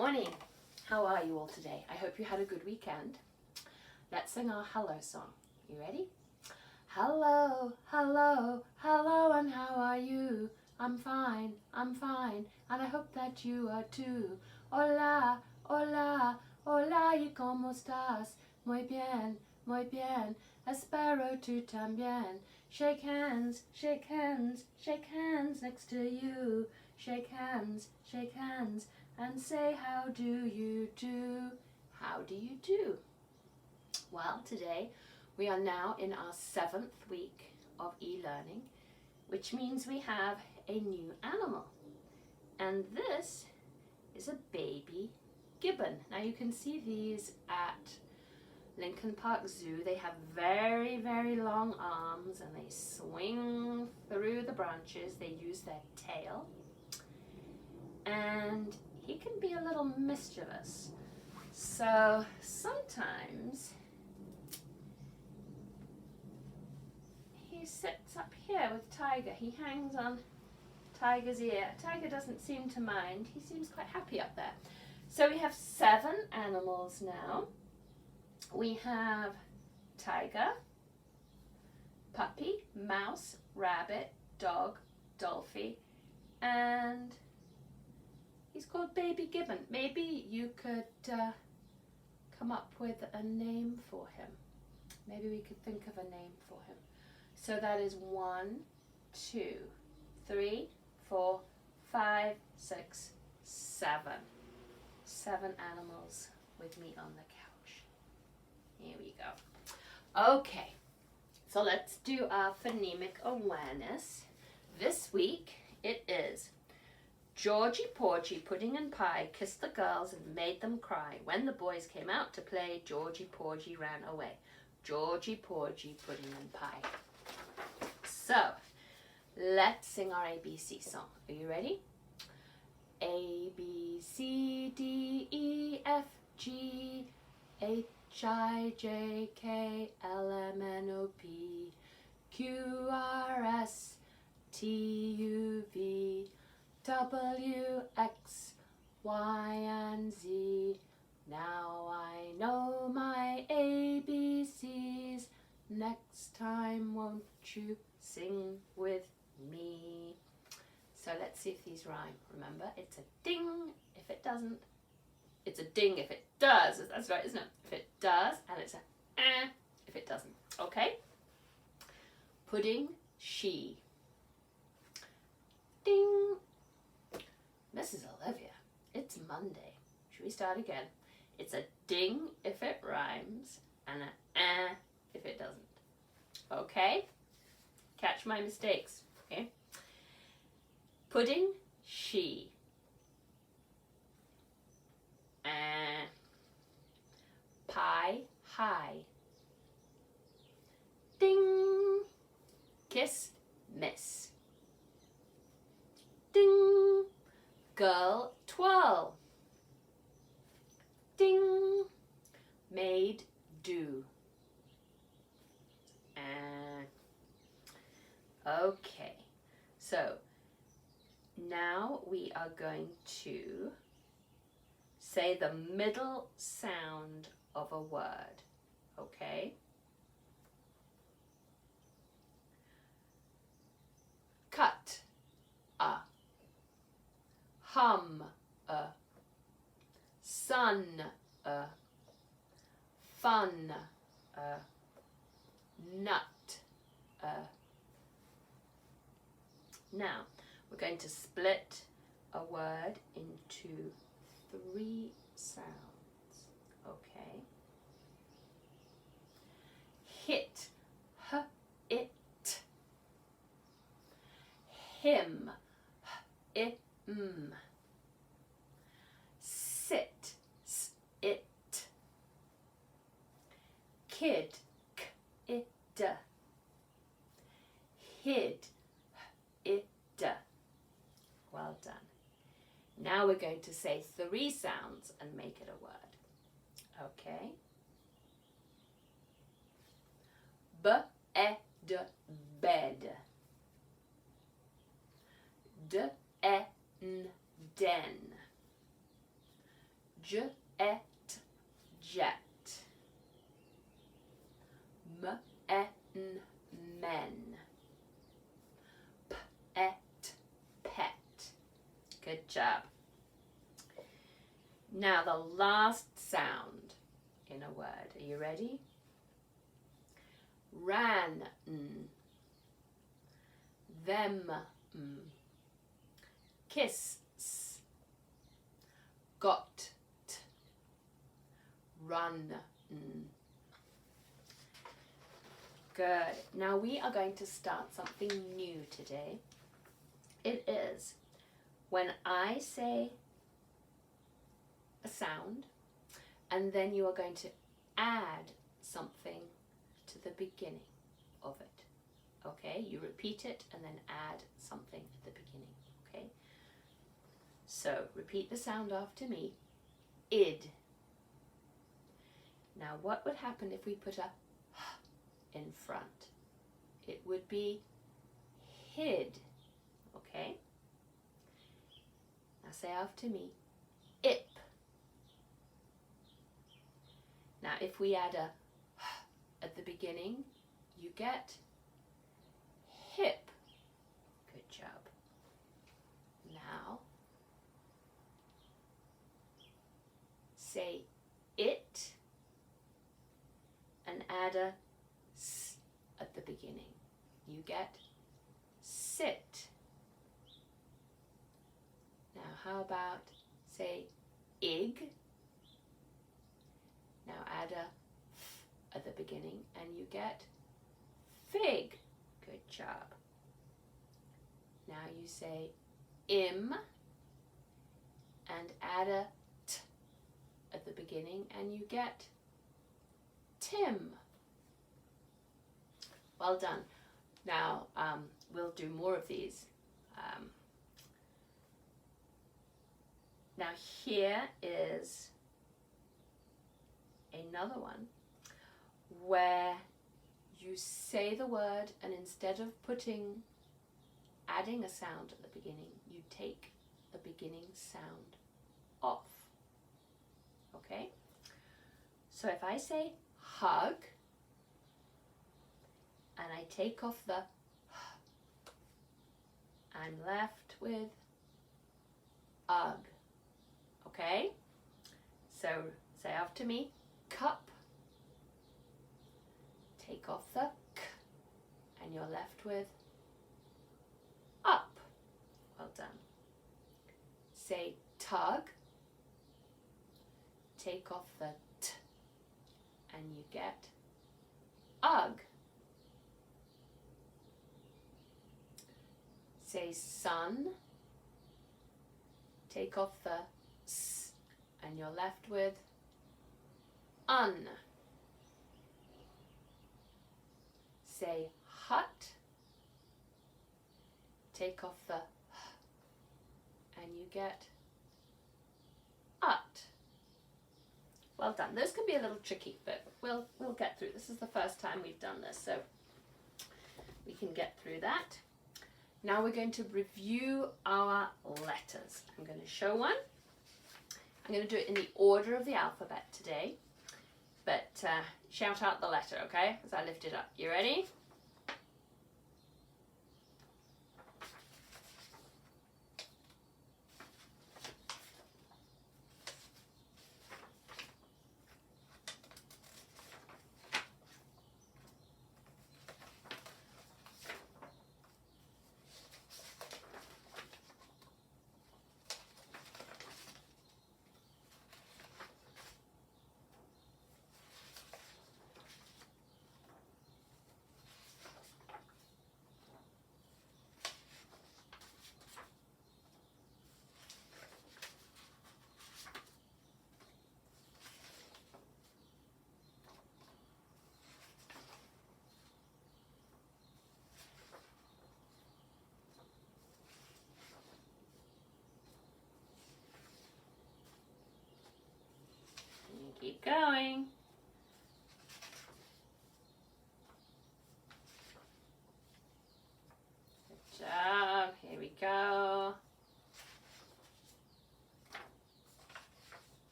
morning. How are you all today? I hope you had a good weekend. Let's sing our hello song. You ready? Hello, hello, hello, and how are you? I'm fine, and I hope that you are too. Hola, hola, hola, ¿y cómo estás? Muy bien, espero tú también. Shake hands, shake hands, shake hands next to you. Shake hands, and say how do you do? How do you do? Well, today we are now in our 7th week of e-learning, which means we have a new animal. And this is a baby gibbon. Now you can see these at Lincoln Park Zoo. They have very, very long arms and they swing through the branches. They use their tail. And he can be a little mischievous. So sometimes he sits up here with Tiger. He hangs on Tiger's ear. Tiger doesn't seem to mind. He seems quite happy up there. So we have 7 animals now. We have Tiger, Puppy, Mouse, Rabbit, Dog, Dolphy, and he's called Baby Gibbon. Maybe you could come up with a name for him. Maybe we could think of a name for him. So that is 1, 2, 3, 4, 5, 6, 7. 7 animals with me on the couch. Here we go. Okay, so let's do our phonemic awareness. This week it is Georgie Porgy, Pudding and Pie kissed the girls and made them cry. When the boys came out to play, Georgie Porgy ran away. Georgie Porgy, Pudding and Pie. So, let's sing our ABC song. Are you ready? A, B, C, D, E, F, G, H, I, J, K, L, M, N, O, P, Q, R, S, T, U, V, W, X, Y, and Z. Now I know my ABCs. Next time won't you sing with me? So let's see if these rhyme. Remember, it's a ding if it doesn't. It's a ding if it does. That's right, isn't it? If it does, and it's a if it doesn't. Okay? Pudding, she. Ding. Mrs. Olivia, it's Monday. Should we start again? It's a ding if it rhymes, and a if it doesn't. Okay? Catch my mistakes. Okay? Pudding, she. Pie, hi. Ding. Kiss, miss. Ding. Girl, twirl. Ding. Maid, do. Okay, so now we are going to say the middle sound of a word, okay? Cut, a. Hum, a. Sun, a. Fun, a. Nut, a. Now, we're going to split a word into 3 sounds, okay? Hit, h, it. Him, h, I, m. Sit, s, it. Kid, k, I, d. Hid, it. Well done. Now we're going to say 3 sounds and make it a word. Okay? B, e, d, bed. D, e, n, den. jet, jet. Men, men. Pet. Good job. Now the last sound in a word. Are you ready? Ran, them, kiss, got, run. Good. Now we are going to start something new today. It is when I say a sound, and then you are going to add something to the beginning of it. Okay? You repeat it and then add something at the beginning. Okay? So repeat the sound after me. Id. Now what would happen if we put a in front? It would be hid. Okay? Now say after me. Ip. Now if we add a at the beginning, you get hip. Good job. Now say it and add a s at the beginning. You get sit. Now how about say ig? Now add a f at the beginning and you get fig. Good job. Now you say im and add a t at the beginning and you get Tim. Well done. Now we'll do more of these. Now here is another one where you say the word and instead of adding a sound at the beginning, you take the beginning sound off. Okay? So if I say hug and I take off the I'm left with ugh. Okay? So say after me, cup. Take off the k and you're left with up. Well done. Say tug. Take off the t and you get ugh. Say sun. Take off the s and you're left with un. Say hut. Take off the h and you get ut. Well done. Those can be a little tricky, but we'll get through. This is the first time we've done this, so we can get through that. Now we're going to review our letters. I'm going to show one. I'm going to do it in the order of the alphabet today, but shout out the letter, okay, as I lift it up. You ready?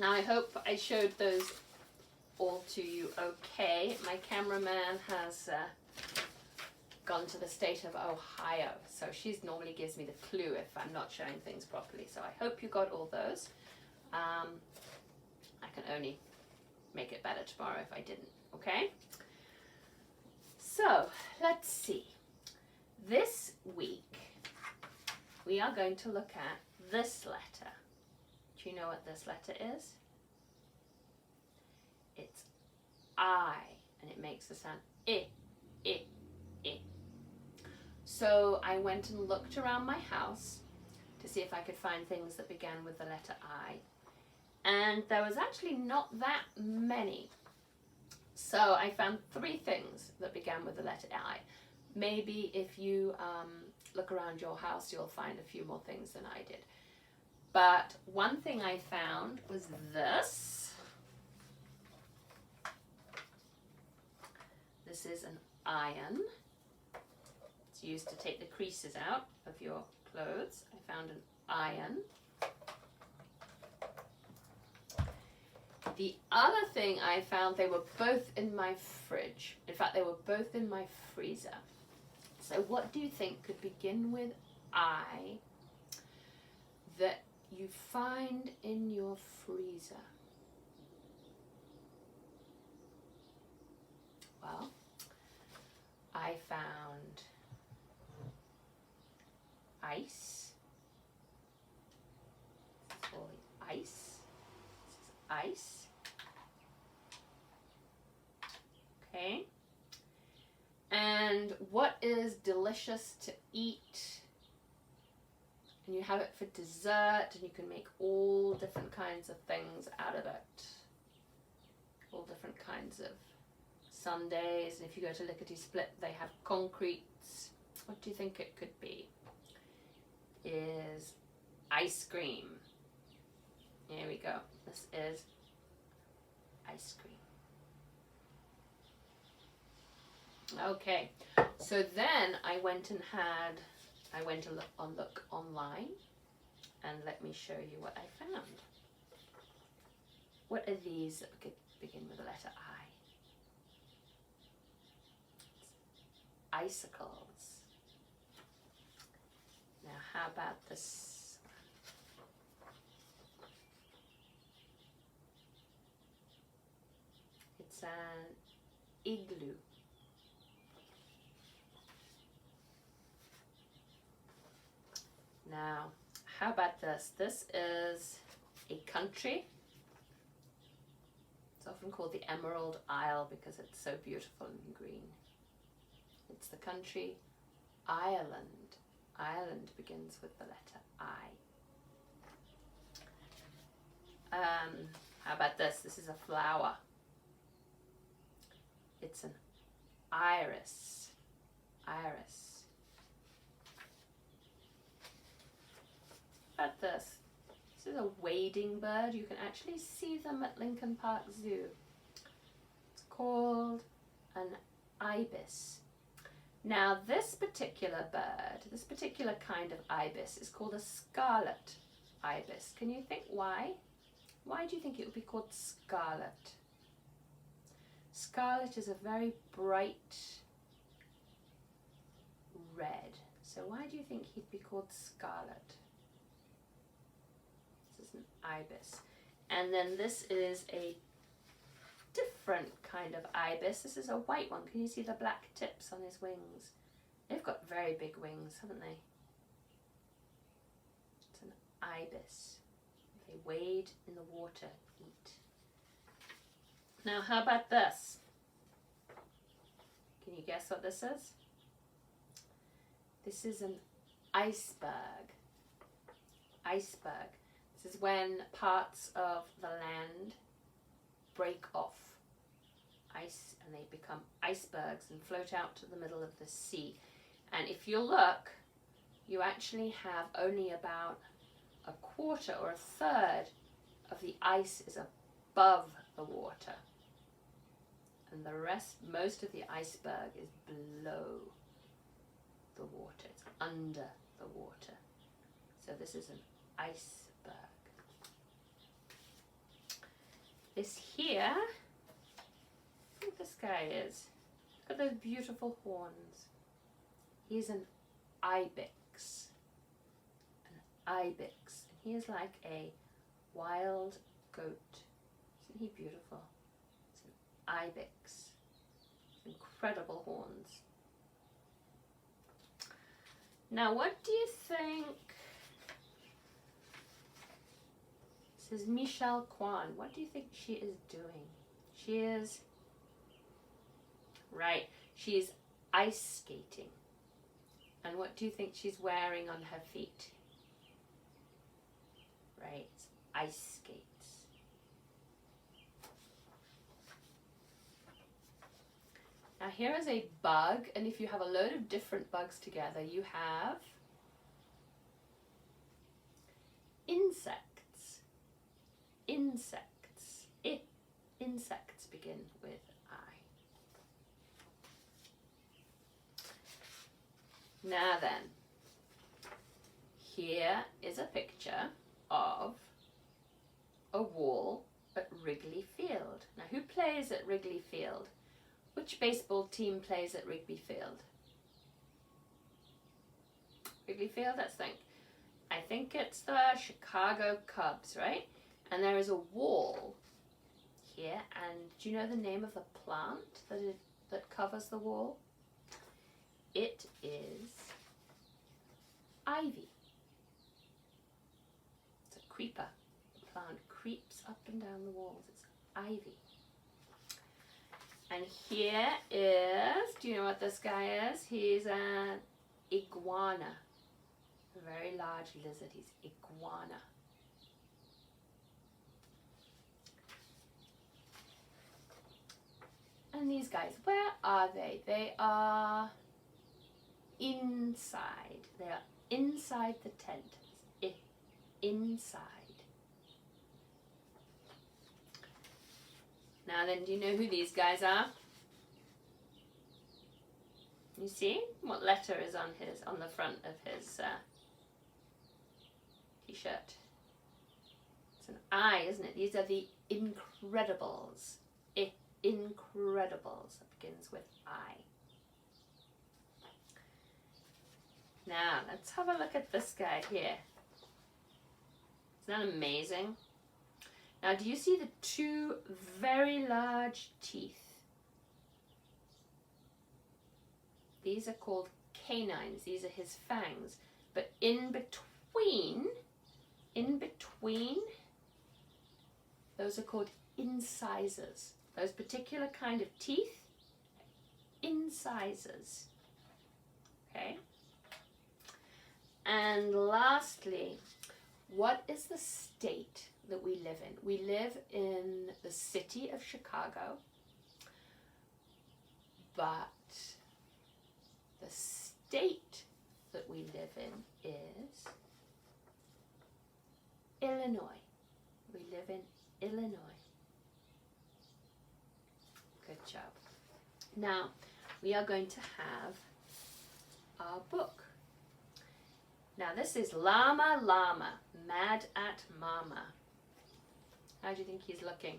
Now I hope I showed those all to you okay. My cameraman has gone to the state of Ohio, so she normally gives me the clue if I'm not showing things properly. So I hope you got all those. I can only make it better tomorrow if I didn't, okay? So, let's see. This week, we are going to look at this letter. Do you know what this letter is? It's I, and it makes the sound I, I, I. So I went and looked around my house to see if I could find things that began with the letter I. And there was actually not that many. So I found 3 things that began with the letter I. Maybe if you look around your house, you'll find a few more things than I did. But one thing I found was this. This is an iron. It's used to take the creases out of your clothes. I found an iron. The other thing I found, they were both in my fridge. In fact, they were both in my freezer. So what do you think could begin with I that you find in your freezer? Well, I found ice. This is all ice. This is ice. Okay. And what is delicious to eat? And you have it for dessert, and you can make all different kinds of things out of it. All different kinds of sundaes. And if you go to Lickety Split, they have concretes. What do you think it could be? Is ice cream. Here we go. This is ice cream. Okay, so then I went and look online, and let me show you what I found. What are these that begin with the letter I? It's icicles. Now, how about this? It's an igloo. Now, how about this? This is a country. It's often called the Emerald Isle because it's so beautiful and green. It's the country Ireland. Ireland begins with the letter I. How about this? This is a flower. It's an iris. Iris. At this. This is a wading bird. You can actually see them at Lincoln Park Zoo. It's called an ibis. Now this particular bird, this particular kind of ibis is called a scarlet ibis. Can you think why? Why do you think it would be called scarlet? Scarlet is a very bright red. So why do you think he'd be called scarlet? An ibis. And then this is a different kind of ibis. This is a white one. Can you see the black tips on his wings? They've got very big wings, haven't they? It's an ibis. They wade in the water, eat. Now, how about this? Can you guess what this is? This is an iceberg. Iceberg. This is when parts of the land break off ice and they become icebergs and float out to the middle of the sea. And if you look, you actually have only about a quarter or a third of the ice is above the water. And the rest, most of the iceberg is below the water. It's under the water. So this is an iceberg. is here. I think this guy is. Look at those beautiful horns. He's an ibex. An ibex. And he is like a wild goat. Isn't he beautiful? It's an ibex. Incredible horns. Now, what do you think? This is Michelle Kwan. What do you think she is doing? She is, right, she is ice skating. And what do you think she's wearing on her feet? Right, ice skates. Now here is a bug, and if you have a load of different bugs together, you have insects. Insects. Insects begin with I. Now then, here is a picture of a wall at Wrigley Field. Now who plays at Wrigley Field? Which baseball team plays at Wrigley Field? Wrigley Field, let's think. I think it's the Chicago Cubs, right? And there is a wall here, and do you know the name of the plant that covers the wall? It is ivy. It's a creeper. The plant creeps up and down the walls. It's ivy. And here is, do you know what this guy is? He's an iguana. A very large lizard. He's iguana. And these guys, where are they? They are inside. They are inside the tent. Inside. Now then, do you know who these guys are? You see what letter is on the front of his t-shirt? It's an I, isn't it? These are the Incredibles. Incredibles. It begins with I. Now let's have a look at this guy here. Isn't that amazing? Now, do you see the two very large teeth? These are called canines. These are his fangs. But in between, those are called incisors. Those particular kind of teeth, incisors. Okay? And lastly, what is the state that we live in? We live in the city of Chicago, but the state that we live in is Illinois. We live in Illinois. Good job. Now, we are going to have our book. Now, this is Llama Llama, Mad at Mama. How do you think he's looking?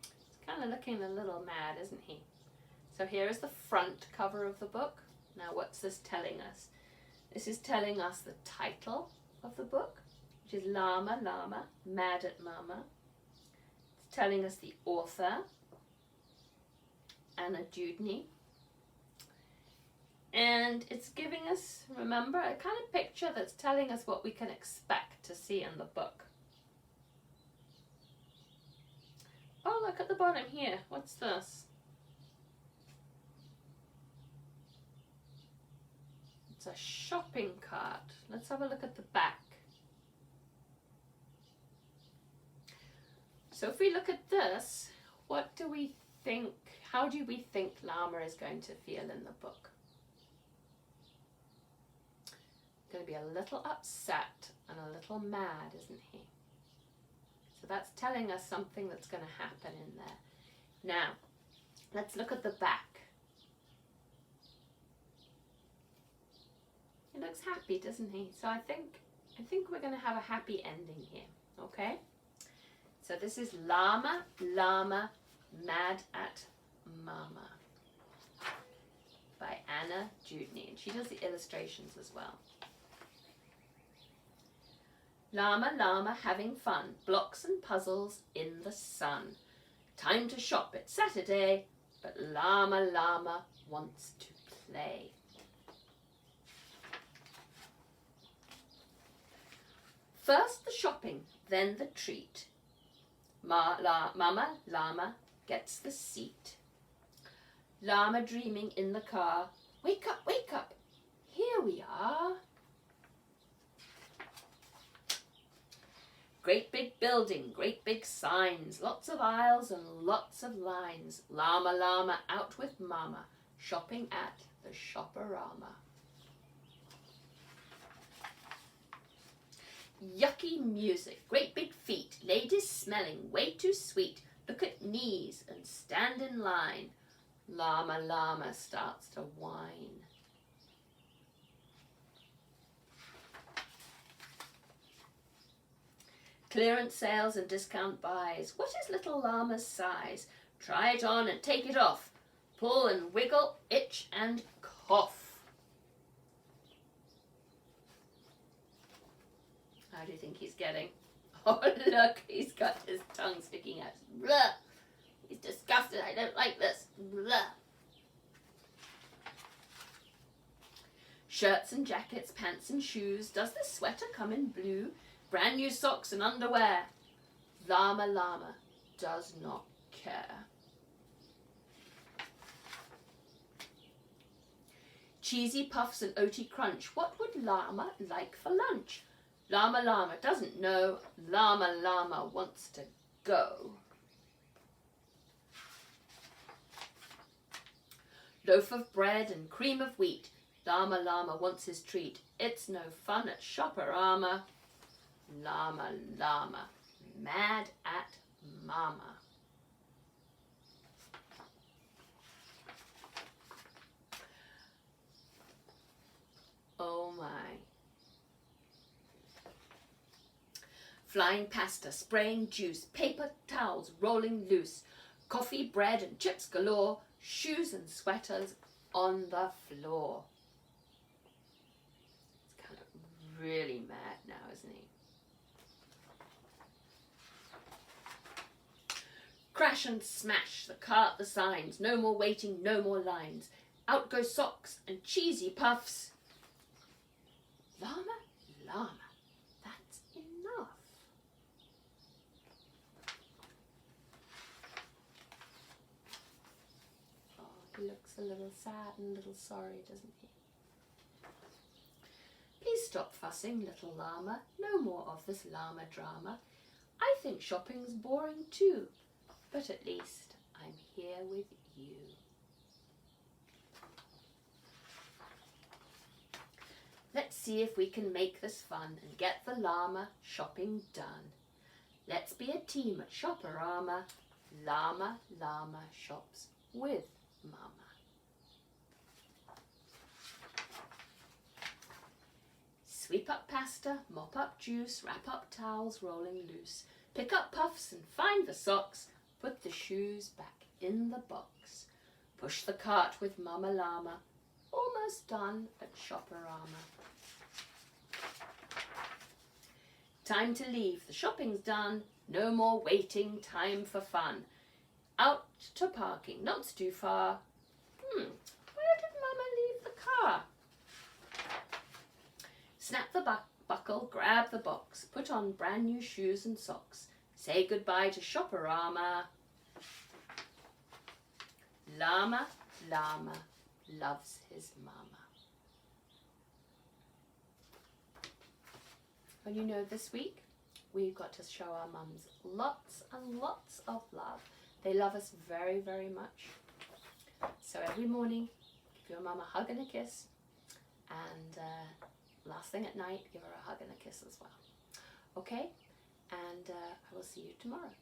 He's kind of looking a little mad, isn't he? So here is the front cover of the book. Now, what's this telling us? This is telling us the title of the book, which is Llama Llama, Mad at Mama. It's telling us the author, Anna Dewdney. And it's giving us, remember, a kind of picture that's telling us what we can expect to see in the book. Oh, look at the bottom here. What's this? It's a shopping cart. Let's have a look at the back. So if we look at this, what do we think, how do we think Llama is going to feel in the book? Going to be a little upset and a little mad, isn't he? So that's telling us something that's going to happen in there. Now, let's look at the back. He looks happy, doesn't he? So I think I think we're going to have a happy ending here, okay? So this is Llama, Llama, Mad at Mama by Anna Dewdney, and she does the illustrations as well. Llama, llama, having fun, blocks and puzzles in the sun. Time to shop, it's Saturday, but llama, llama wants to play. First the shopping, then the treat. Mama, llama, gets the seat. Llama dreaming in the car. Wake up, here we are. Great big building, great big signs, lots of aisles and lots of lines. Llama, llama, out with mama, shopping at the Shopperama. Yucky music, great big feet, ladies smelling way too sweet. Look at knees and stand in line. Llama, llama starts to whine. Clearance sales and discount buys. What is little llama's size? Try it on and take it off. Pull and wiggle, itch and cough. How do you think he's getting? Oh, look, he's got his tongue sticking out. Blah. He's disgusted. I don't like this. Blah. Shirts and jackets, pants and shoes. Does this sweater come in blue? Brand new socks and underwear. Llama, llama does not care. Cheesy puffs and oaty crunch. What would llama like for lunch? Llama, llama doesn't know. Llama, llama wants to go. Loaf of bread and cream of wheat. Llama, llama wants his treat. It's no fun at Shopperama. Llama, llama, mad at mama. Oh my. Flying pasta, spraying juice, paper towels rolling loose, coffee, bread and chips galore, shoes and sweaters on the floor. It's kind of really mad now, isn't he? Crash and smash, the cart, the signs, no more waiting, no more lines. Out go socks and cheesy puffs. Llama, llama, that's enough. Oh, he looks a little sad and a little sorry, doesn't he? Please stop fussing, little llama. No more of this llama drama. I think shopping's boring too. But at least I'm here with you. Let's see if we can make this fun and get the llama shopping done. Let's be a team at Shopperama. Llama, llama shops with mama. Sweep up pasta, mop up juice, wrap up towels rolling loose. Pick up puffs and find the socks. Put the shoes back in the box. Push the cart with Mama Llama. Almost done at Shopperama. Time to leave. The shopping's done. No more waiting. Time for fun. Out to parking. Not too far. Where did Mama leave the car? Snap the buckle. Grab the box. Put on brand new shoes and socks. Say goodbye to Shopperama. Llama, llama loves his mama. Well, you know, this week we've got to show our mums lots and lots of love. They love us very, very much. So every morning, give your mum a hug and a kiss. And last thing at night, give her a hug and a kiss as well. Okay? And I will see you tomorrow.